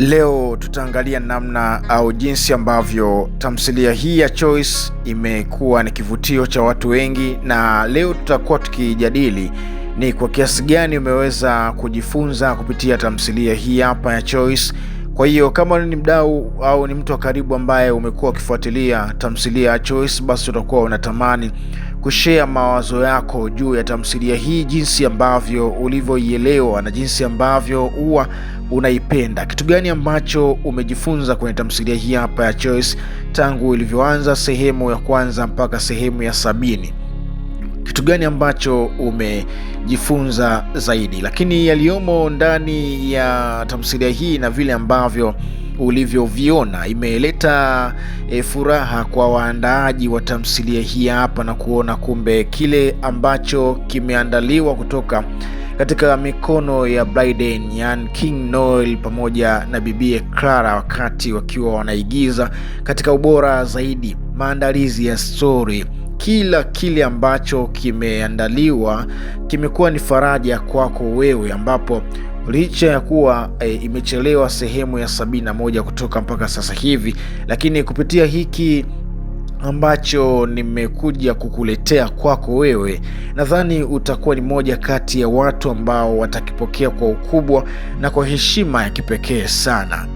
Leo tutaangalia namna au jinsi ambavyo tamthilia hii ya Choice imekuwa ni kivutio cha watu wengi, na leo tutakuwa tukijadili ni kwa kiasi gani umeweza kujifunza kupitia tamthilia hii hapa ya Choice. Kwa hiyo kama ni mdau au ni mtu wa karibu ambaye umekuwa ukifuatilia tamthilia ya Choice, basi utakuwa unatamani kushare mawazo yako juu ya tamthilia hii, jinsi ambavyo ulivyoielewa na jinsi ambavyo huwa unaipenda. Kitu gani ambacho umejifunza kwenye tamthilia hii hapa ya Choice tangu ilivyoanza sehemu ya kwanza mpaka sehemu ya 70? Kitu gani ambacho umejifunza zaidi? Lakini yaliyomo ndani ya tamthilia hii na vile ambavyo ulivyoviona imeleta furaha kwa waandaaji wa tamthilia hii hapa, na kuona kumbe kile ambacho kimeandaliwa kutoka katika mikono ya Bryden, yani King Noel pamoja na bibie Clara, wakati wakiwa wanaigiza katika ubora zaidi, maandalizi ya story, kila kile ambacho kimeandaliwa kimekuwa ni faraja kwako wewe, ambapo licha ya kuwa imechelewa sehemu ya 71 kutoka mpaka sasa hivi, lakini kupitia hiki ambacho nimekuja kukuletea kwako wewe, nadhani utakuwa ni moja kati ya watu ambao watakipokea kwa ukubwa na kwa heshima ya kipekee sana.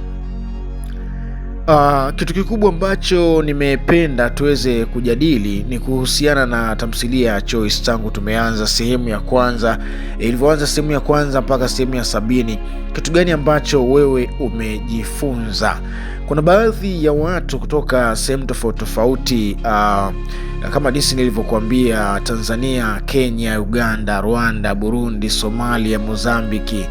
Kitu kikubwa ambacho nimependa tuweze kujadili ni kuhusiana na tamthilia ya Choice tangu tumeanza sehemu ya kwanza, ilivyoanza sehemu ya kwanza mpaka sehemu ya 70. Kitu gani ambacho wewe umejifunza? Kuna baadhi ya watu kutoka sehemu tofauti tofauti, kama jinsi nilivyokuambia, Tanzania, Kenya, Uganda, Rwanda, Burundi, Somalia, Mozambiki,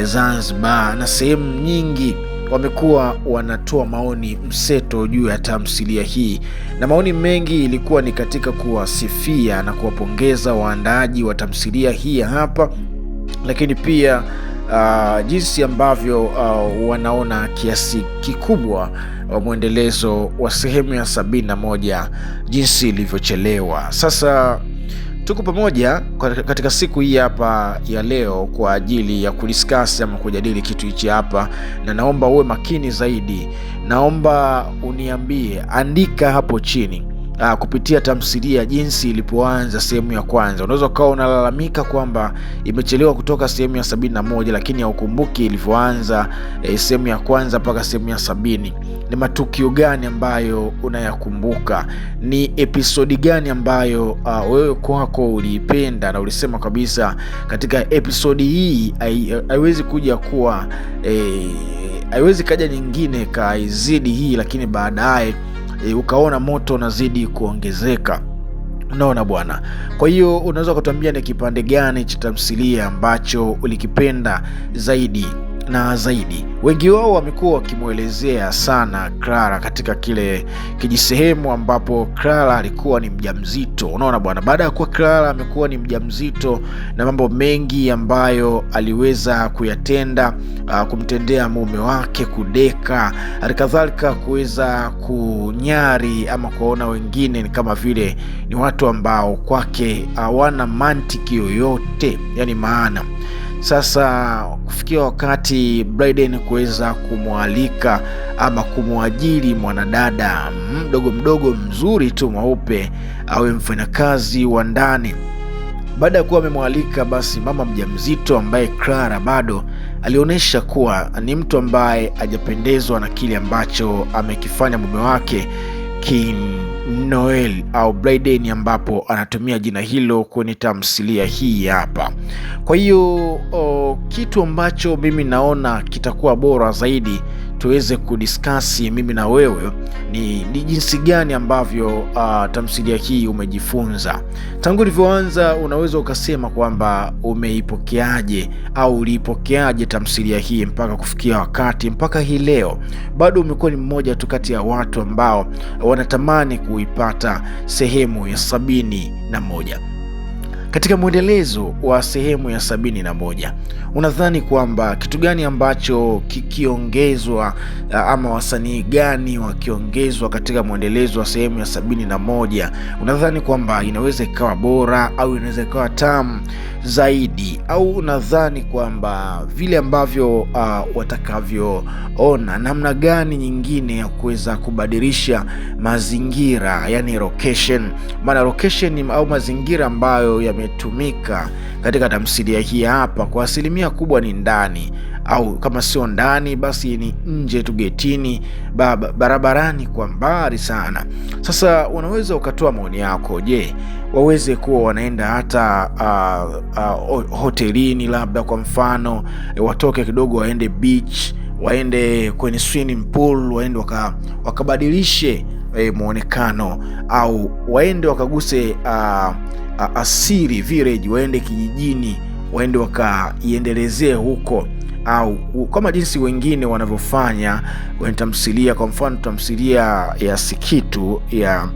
Zanzibar na sehemu nyingi wamekuwa wanatoa maoni mseto juu ya tamthilia hii, na maoni mengi ilikuwa ni katika kuwasifia na kuwapongeza waandaaji wa tamthilia hii hapa, lakini pia jinsi ambavyo wanaona kiasi kikubwa mwendelezo wa sehemu ya 71 jinsi ilivyochelewa. Sasa tuko pamoja katika siku hii hapa ya leo kwa ajili ya kudiscuss ama kujadili kitu hichi hapa, na naomba uwe makini zaidi. Naomba uniambie, andika hapo chini kupitia tamthilia jinsi ilipoanza sehemu ya kwanza. Unaweza ukawa unalalamika kwamba imechelewa kutoka sehemu ya 71, lakini haukumbuki ilivyoanza sehemu ya kwanza mpaka sehemu ya 70. Ni matukio gani ambayo unayakumbuka? Ni episodi gani ambayo wewe kwako uliipenda na ulisema kabisa katika episodi hii haiwezi kuja kuwa haiwezi kaja nyingine kaizidi hii, lakini baadaye ukaona moto unazidi kuongezeka? Unaona bwana. Kwa hiyo unaweza kutuambia ni kipande gani cha tamthilia ambacho ulikipenda zaidi na zaidi. Wengi wao wamekuwa wakimwelezea sana Clara katika kile kijisehemu ambapo Clara alikuwa ni mjamzito. Unaona bwana, baada ya kuwa Clara amekuwa ni mjamzito na mambo mengi ambayo aliweza kuyatenda, kumtendea mume wake, kudeka, halikadhalika kuweza kunyari ama kuona wengine ni kama vile ni watu ambao kwake hawana mantiki yoyote, yani maana. Sasa kufikia wakati Bryden kuweza kumwalika ama kumwajiri mwanadada mdogo mzuri tu mweupe awe mfanyakazi wa ndani. Baada ya kuwa amemwalika, basi mama mjamzito ambaye Clara bado alionyesha kuwa ni mtu ambaye hajapendezwa na kile ambacho amekifanya mume wake King Noel au Bryden, ambapo anatumia jina hilo kwenye tamthilia hii hapa. Kwa hiyo kitu ambacho mimi naona kitakuwa bora zaidi tuweze kudiskasi mimi na wewe ni jinsi gani ambavyo tamthilia hii umejifunza tangu ilivyoanza. Unaweza ukasema kwamba umeipokeaje au uliipokeaje tamthilia hii mpaka kufikia wakati mpaka hii leo bado umekuwa ni mmoja tu kati ya watu ambao wanatamani kuipata sehemu ya 71. Katika mwendelezo wa sehemu ya 71, unadhani kwamba kitu gani ambacho kikiongezwa ama wasanii gani wakiongezwa katika mwendelezo wa sehemu ya 71, unadhani kwamba inaweza ikawa bora au inaweza ikawa tamu zaidi, au unadhani kwamba vile ambavyo watakavyoona namna gani nyingine ya kuweza kubadilisha mazingira, yani location, maana location au mazingira ambayo yametumika katika tamthilia hii hapa kwa asilimia kubwa ni ndani, au kama sio ndani basi ni nje tu, getini, barabarani kwa mbali sana. Sasa unaweza ukatoa maoni yako. Je, waweze kuwa wanaenda hata hotelini, labda kwa mfano watoke kidogo waende beach, waende kwenye swimming pool, waende wakabadilishe muonekano, au waende wakaguse asili village, waende kijijini, waende wakaiendelezee huko, au kama jinsi wengine wanavyofanya kwenye tamthilia. Kwa mfano tamthilia ya Sikitu ya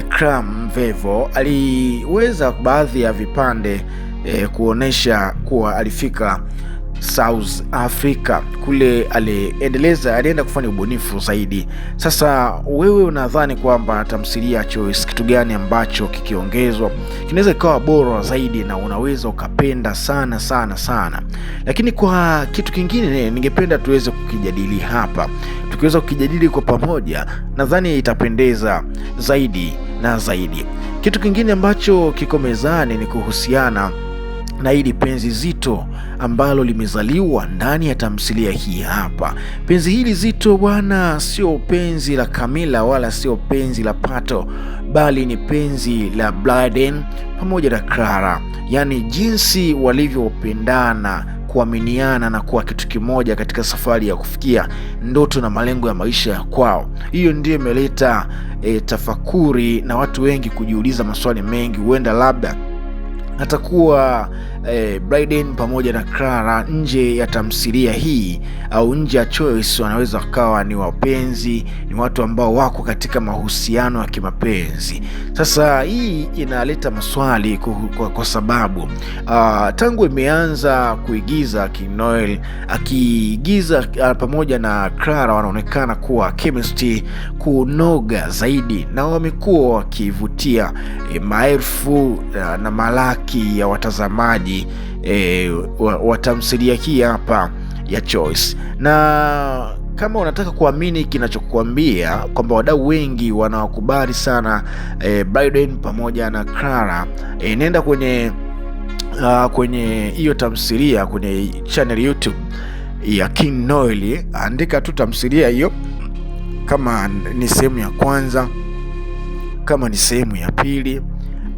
Cram Vevo aliweza baadhi ya vipande kuonesha kuwa alifika South Africa, kule alienda kufanya ubunifu zaidi. Sasa wewe unadhani kwamba tamthilia Choice kitu gani ambacho kikiongezwa kinaweza ikawa bora zaidi na unaweza ukapenda sana sana sana? Lakini kwa kitu kingine ningependa tuweze kukijadili hapa, tukiweza kukijadili kwa pamoja, nadhani itapendeza zaidi na zaidi. Kitu kingine ambacho kiko mezani ni kuhusiana na hili penzi zito ambalo limezaliwa ndani ya tamthilia hii hapa. Penzi hili zito bwana, sio penzi la Camilla wala sio penzi la Pato, bali ni penzi la Blyden pamoja na Clara, yaani jinsi walivyopendana, kuaminiana na kuwa kitu kimoja katika safari ya kufikia ndoto na malengo ya maisha ya kwao. Hiyo ndiyo imeleta tafakuri na watu wengi kujiuliza maswali mengi. Huenda labda atakuwa Blyden pamoja na Clara nje ya tamthilia hii au nje ya Choice wanaweza wakawa ni wapenzi, ni watu ambao wako katika mahusiano ya kimapenzi. Sasa hii inaleta maswali kwa sababu tangu imeanza kuigiza Kinoel akiigiza pamoja na Clara wanaonekana kuwa chemistry kunoga zaidi, na wamekuwa wakivutia maelfu na malaki ya watazamaji wa tamthilia hii hapa ya Choice. Na kama unataka kuamini kinachokuambia kwamba wadau wengi wanawakubali sana Blyden pamoja na Clara, nenda kwenye hiyo tamthilia kwenye channel YouTube ya King Noel, andika tu tamthilia hiyo, kama ni sehemu ya kwanza, kama ni sehemu ya pili,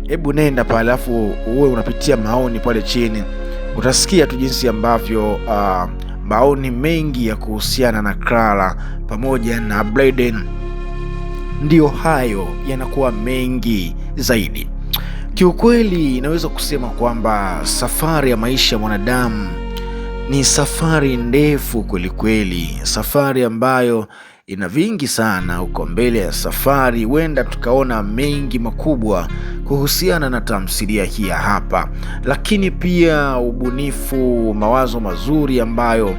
hebu nenda pale alafu uwe unapitia maoni pale chini, utasikia tu jinsi ambavyo maoni mengi ya kuhusiana na Clara pamoja na Blyden ndio hayo yanakuwa mengi zaidi. Kiukweli inaweza kusema kwamba safari ya maisha ya mwanadamu ni safari ndefu kwelikweli, safari ambayo ina vingi sana huko mbele ya safari. Huenda tukaona mengi makubwa kuhusiana na tamthilia hii hapa, lakini pia ubunifu, mawazo mazuri ambayo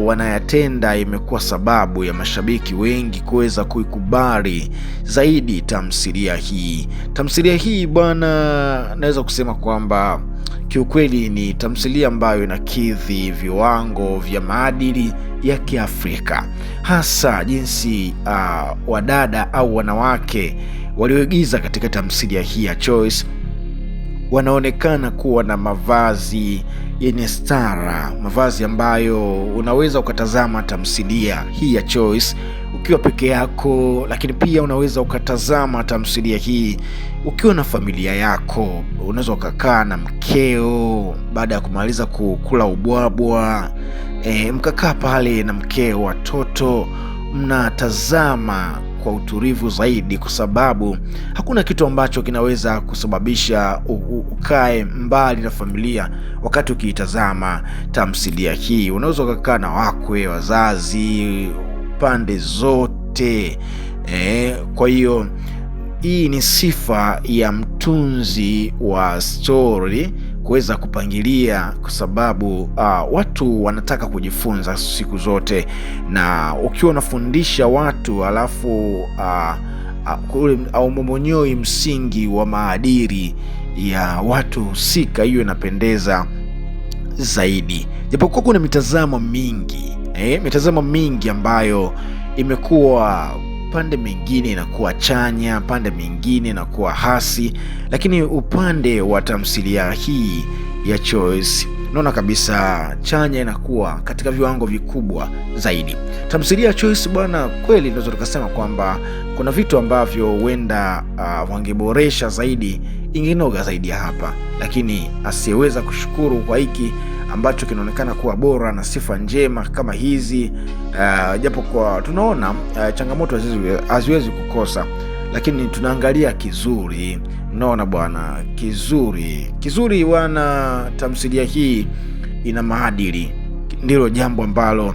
wanayatenda imekuwa sababu ya mashabiki wengi kuweza kuikubali zaidi tamthilia hii. Tamthilia hii bwana, naweza kusema kwamba kiukweli ni tamthilia ambayo inakidhi viwango vya maadili ya Kiafrika, hasa jinsi wadada au wanawake walioigiza katika tamthilia hii ya Choice wanaonekana kuwa na mavazi yenye stara, mavazi ambayo unaweza ukatazama tamthilia hii ya Choice ukiwa peke yako, lakini pia unaweza ukatazama tamthilia hii ukiwa na familia yako. Unaweza ukakaa na mkeo baada ya kumaliza kukula ubwabwa, mkakaa pale na mkeo, watoto, mnatazama kwa utulivu zaidi, kwa sababu hakuna kitu ambacho kinaweza kusababisha ukae mbali na familia wakati ukiitazama tamthilia hii. Unaweza ukakaa na wakwe, wazazi, pande zote. Kwa hiyo hii ni sifa ya mtunzi wa story kuweza kupangilia, kwa sababu watu wanataka kujifunza siku zote, na ukiwa unafundisha watu alafu au momonyoi msingi wa maadili ya watu husika, hiyo inapendeza zaidi. Japokuwa kuna mitazamo mingi ambayo imekuwa pande mingine inakuwa chanya, pande mingine inakuwa hasi, lakini upande wa tamthilia hii ya Choice naona kabisa chanya inakuwa katika viwango vikubwa zaidi. Tamthilia ya Choice bwana, kweli tunaweza tukasema kwamba kuna vitu ambavyo huenda wangeboresha zaidi, ingenoga zaidi ya hapa, lakini asiyeweza kushukuru kwa hiki ambacho kinaonekana kuwa bora na sifa njema kama hizi, japo kwa tunaona changamoto haziwezi kukosa, lakini tunaangalia kizuri. Unaona bwana, kizuri bwana, tamthilia hii ina maadili, ndilo jambo ambalo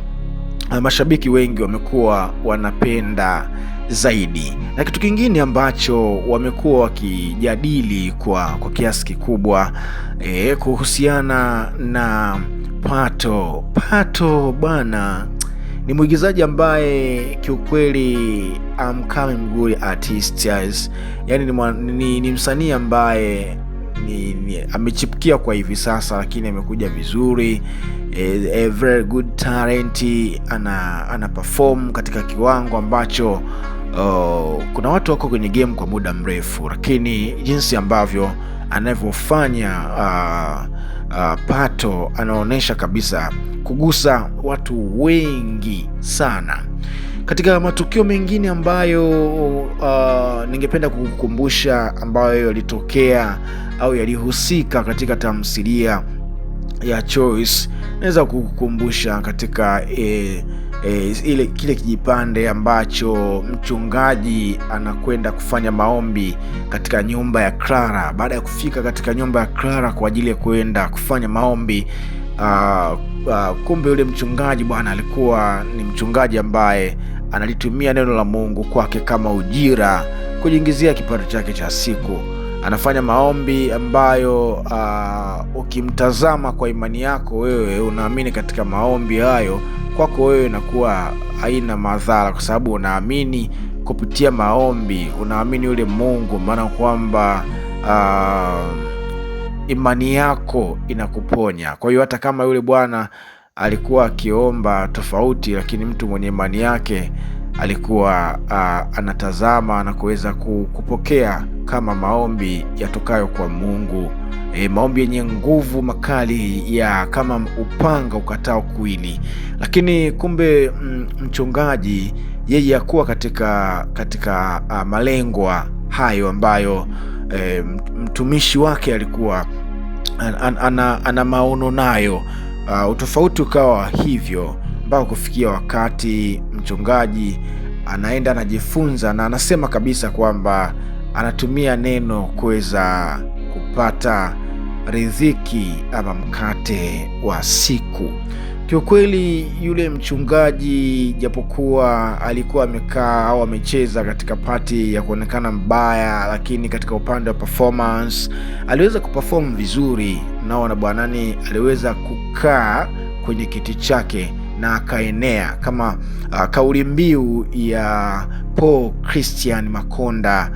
mashabiki wengi wamekuwa wanapenda zaidi. Na kitu kingine ambacho wamekuwa wakijadili kwa kiasi kikubwa kuhusiana na Pato bwana, ni mwigizaji ambaye kiukweli coming good artist, yani ni msanii ambaye amechipukia kwa hivi sasa, lakini amekuja vizuri, a very good talent, ana perform katika kiwango ambacho kuna watu wako kwenye game kwa muda mrefu, lakini jinsi ambavyo anavyofanya Pato anaonyesha kabisa kugusa watu wengi sana. Katika matukio mengine ambayo ningependa kukukumbusha ambayo yalitokea au yalihusika katika tamthilia ya Choice, naweza kukukumbusha katika kile kijipande ambacho mchungaji anakwenda kufanya maombi katika nyumba ya Clara. Baada ya kufika katika nyumba ya Clara kwa ajili ya kwenda kufanya maombi, kumbe yule mchungaji bwana alikuwa ni mchungaji ambaye analitumia neno la Mungu kwake kama ujira kujiingizia kipato chake cha siku. Anafanya maombi ambayo ukimtazama kwa imani yako wewe, unaamini katika maombi hayo, kwako wewe inakuwa haina madhara, kwa sababu unaamini kupitia maombi, unaamini yule Mungu, maana kwamba imani yako inakuponya. Kwa hiyo hata kama yule bwana alikuwa akiomba tofauti, lakini mtu mwenye imani yake alikuwa anatazama na kuweza kupokea kama maombi yatokayo kwa Mungu, maombi yenye nguvu makali ya kama upanga ukatao kuwili. Lakini kumbe mchungaji yeye hakuwa katika malengwa hayo ambayo mtumishi wake alikuwa ana maono nayo. Utofauti ukawa hivyo mpaka kufikia wakati mchungaji anaenda anajifunza, na anasema kabisa kwamba anatumia neno kuweza kupata riziki ama mkate wa siku. Kiukweli yule mchungaji, japokuwa alikuwa amekaa au amecheza katika pati ya kuonekana mbaya, lakini katika upande wa performance aliweza kuperform vizuri. Naona bwanani aliweza kukaa kwenye kiti chake na akaenea kama kauli mbiu ya Paul Christian Makonda.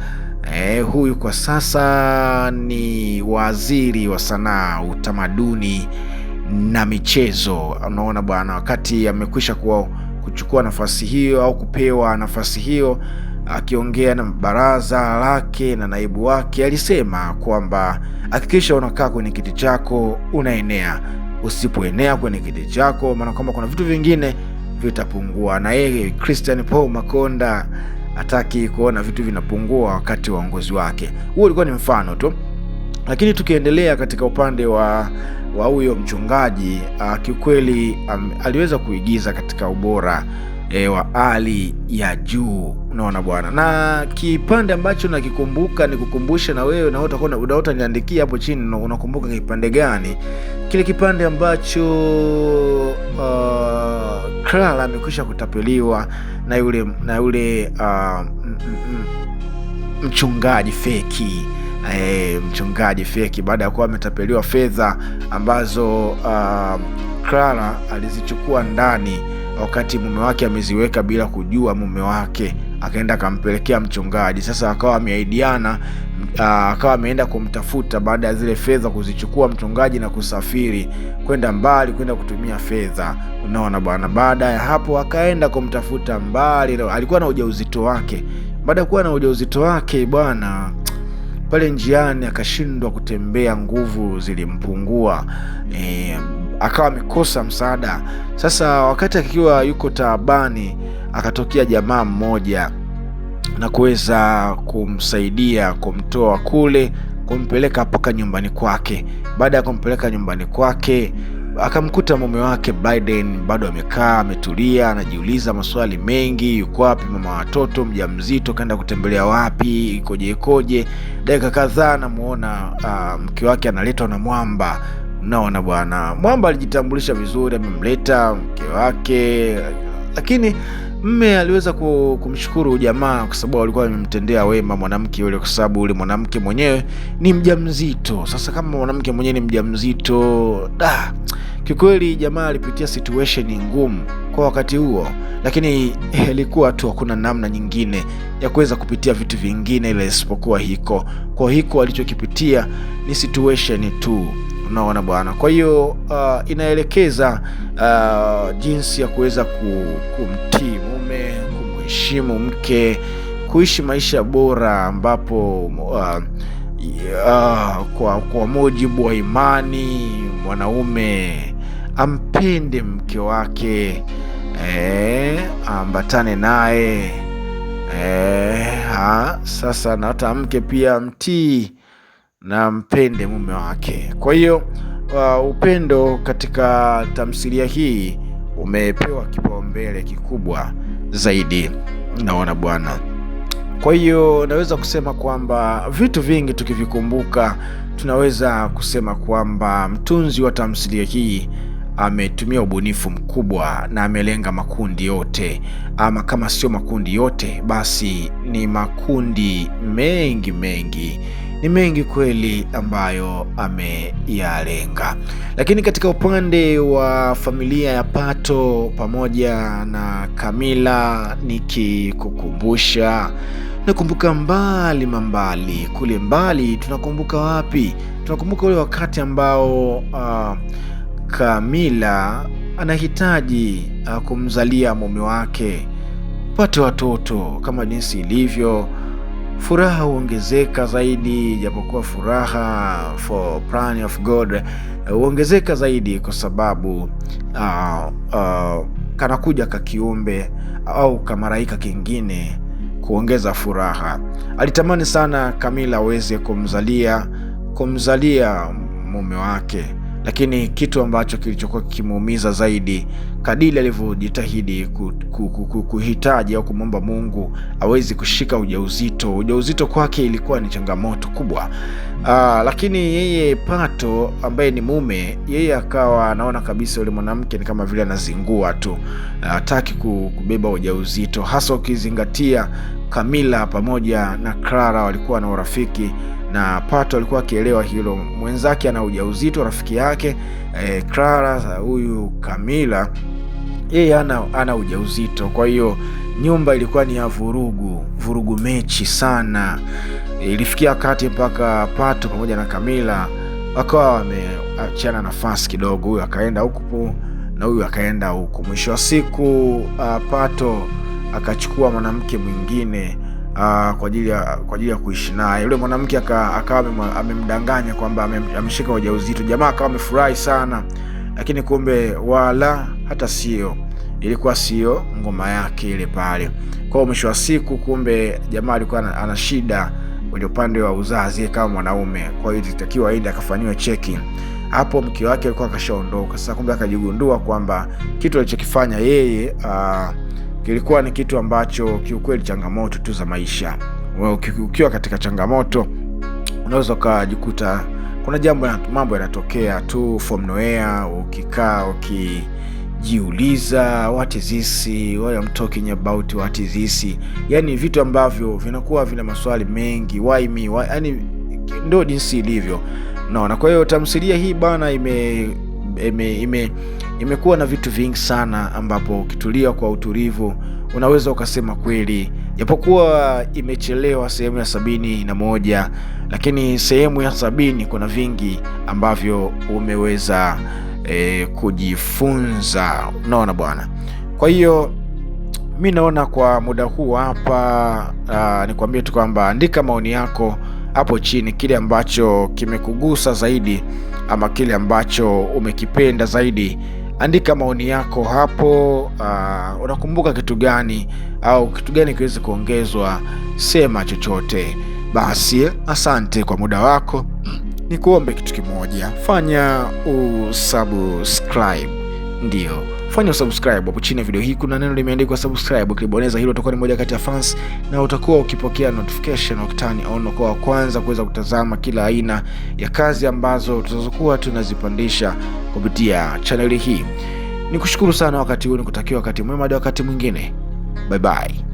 Huyu kwa sasa ni waziri wa sanaa, utamaduni na michezo. Unaona bwana, wakati amekwisha kuchukua nafasi hiyo au kupewa nafasi hiyo, akiongea na baraza lake na naibu wake, alisema kwamba hakikisha unakaa kwenye kiti chako unaenea. Usipoenea kwenye kiti chako, maana kwamba kuna vitu vingine vitapungua. Na yeye Christian Paul Makonda hataki kuona vitu vinapungua wakati wa uongozi wake. Huo ulikuwa ni mfano tu, lakini tukiendelea katika upande wa huyo mchungaji, kiukweli aliweza kuigiza katika ubora wa hali ya juu. Unaona bwana, na kipande ambacho nakikumbuka nikukumbusha na wewe, na utakuwa utaniandikia hapo chini unakumbuka kipande gani, kile kipande ambacho Clara amekwisha kutapeliwa na yule mchungaji feki. Mchungaji feki baada ya kuwa ametapeliwa fedha ambazo Clara alizichukua ndani wakati mume wake ameziweka bila kujua mume wake, akaenda akampelekea mchungaji. Sasa akawa ameahidiana, akawa ameenda kumtafuta baada ya zile fedha kuzichukua mchungaji na kusafiri kwenda mbali kwenda kutumia fedha. Unaona bwana, baada ya hapo akaenda kumtafuta mbali, alikuwa na ujauzito wake. Baada ya kuwa na ujauzito wake bwana, pale njiani akashindwa kutembea, nguvu zilimpungua, akawa amekosa msaada. Sasa wakati akiwa yuko taabani, akatokea jamaa mmoja na kuweza kumsaidia kumtoa kule, kumpeleka mpaka nyumbani kwake. Baada ya kumpeleka nyumbani kwake, akamkuta mume wake Biden bado amekaa ametulia, anajiuliza maswali mengi. Yuko wapi mama watoto, mjamzito, kaenda kutembelea wapi, ikoje? Dakika kadhaa namuona mke wake analetwa na Mwamba. Unaona bwana, Mwamba alijitambulisha vizuri, amemleta mke wake, lakini mme aliweza kumshukuru jamaa kwa sababu alikuwa amemtendea wema mwanamke yule, kwa sababu yule mwanamke mwenyewe ni mjamzito. Sasa kama mwanamke mwenyewe ni mjamzito, kikweli jamaa alipitia situation ngumu kwa wakati huo, lakini ilikuwa tu hakuna namna nyingine ya kuweza kupitia vitu vingine ile isipokuwa hiko. Kwa hiko alichokipitia ni situation tu. Unaona bwana, kwa hiyo inaelekeza jinsi ya kuweza kumtii mume, kumheshimu mke, kuishi maisha bora ambapo kwa mujibu wa imani mwanaume ampende mke wake, ambatane naye, sasa na hata mke pia mtii na mpende mume wake. Kwa hiyo upendo katika tamthilia hii umepewa kipaumbele kikubwa zaidi. Naona bwana, kwa hiyo naweza kusema kwamba vitu vingi tukivikumbuka, tunaweza kusema kwamba mtunzi wa tamthilia hii ametumia ubunifu mkubwa na amelenga makundi yote, ama kama sio makundi yote basi ni makundi mengi ni mengi kweli ambayo ameyalenga. Lakini katika upande wa familia ya Pato pamoja na Camilla, nikikukumbusha, nakumbuka mbali kule mbali. Tunakumbuka wapi? Tunakumbuka ule wakati ambao Camilla anahitaji kumzalia mume wake, pate watoto. Kama jinsi ilivyo, furaha huongezeka zaidi, japokuwa furaha for plan of God huongezeka zaidi kwa sababu kanakuja kakiumbe au kamaraika kingine kuongeza furaha. Alitamani sana Camilla aweze kumzalia mume wake, lakini kitu ambacho kilichokuwa kikimuumiza zaidi, kadiri alivyojitahidi kuhitaji au kumwomba Mungu awezi kushika ujauzito kwake ilikuwa ni changamoto kubwa. Lakini yeye Pato ambaye ni mume, yeye akawa anaona kabisa yule mwanamke ni kama vile anazingua tu, hataki kubeba ujauzito, hasa ukizingatia Camilla pamoja na Clara walikuwa na urafiki, na Pato alikuwa akielewa hilo. Mwenzake ana ujauzito, rafiki yake Clara, huyu Camilla yeye ana ujauzito. Kwa hiyo nyumba ilikuwa ni ya vurugu mechi sana. Ilifikia wakati mpaka Pato pamoja na Camilla wakawa wameachana nafasi kidogo, huyu akaenda huku na huyu akaenda huku. Mwisho wa siku Pato akachukua mwanamke mwingine kwa ajili ya kuishi naye. Yule mwanamke akawa amemdanganya kwamba ameshika ujauzito. Jamaa akawa amefurahi sana, lakini kumbe wala hata ilikuwa sio ngoma yake ile pale. Kwa mwisho wa siku kumbe jamaa alikuwa ana shida kwenye upande wa uzazi kama mwanaume, kwa hiyo ilitakiwa aende akafanyiwe cheki. Hapo mke wake alikuwa akashaondoka. Sasa kumbe akajigundua kwamba kitu alichokifanya yeye kilikuwa ni kitu ambacho kiukweli changamoto tu za maisha. Ukiwa katika changamoto unaweza ukajikuta kuna mambo yanatokea tu from nowhere, ukikaa jiuliza what is this, why I'm talking about what is this, yani vitu ambavyo vinakuwa vina maswali mengi, why me, why, yani ndio jinsi ilivyo. Naona kwa hiyo tamthilia hii bana imekuwa na vitu vingi sana, ambapo ukitulia kwa utulivu unaweza ukasema kweli, japokuwa imechelewa sehemu ya 71, lakini sehemu ya 70 kuna vingi ambavyo umeweza kujifunza. Unaona bwana. Kwa hiyo mi naona kwa muda huu hapa nikwambie tu kwamba andika maoni yako hapo chini, kile ambacho kimekugusa zaidi ama kile ambacho umekipenda zaidi. Andika maoni yako hapo. Unakumbuka kitu gani au kitu gani kiweze kuongezwa? Sema chochote. Basi asante kwa muda wako. Nikuombe kitu kimoja, fanya usubscribe. Ndio, fanya usubscribe. Hapo chini ya video hii kuna neno limeandikwa subscribe. Ukibonyeza hilo utakuwa ni moja kati ya fans na utakuwa ukipokea notification ukitani on kwa kwanza kuweza kutazama kila aina ya kazi ambazo tutazokuwa tunazipandisha kupitia channel hii. Nikushukuru sana wakati huu, nikutakia wakati mwema hadi wakati mwingine. Bye bye.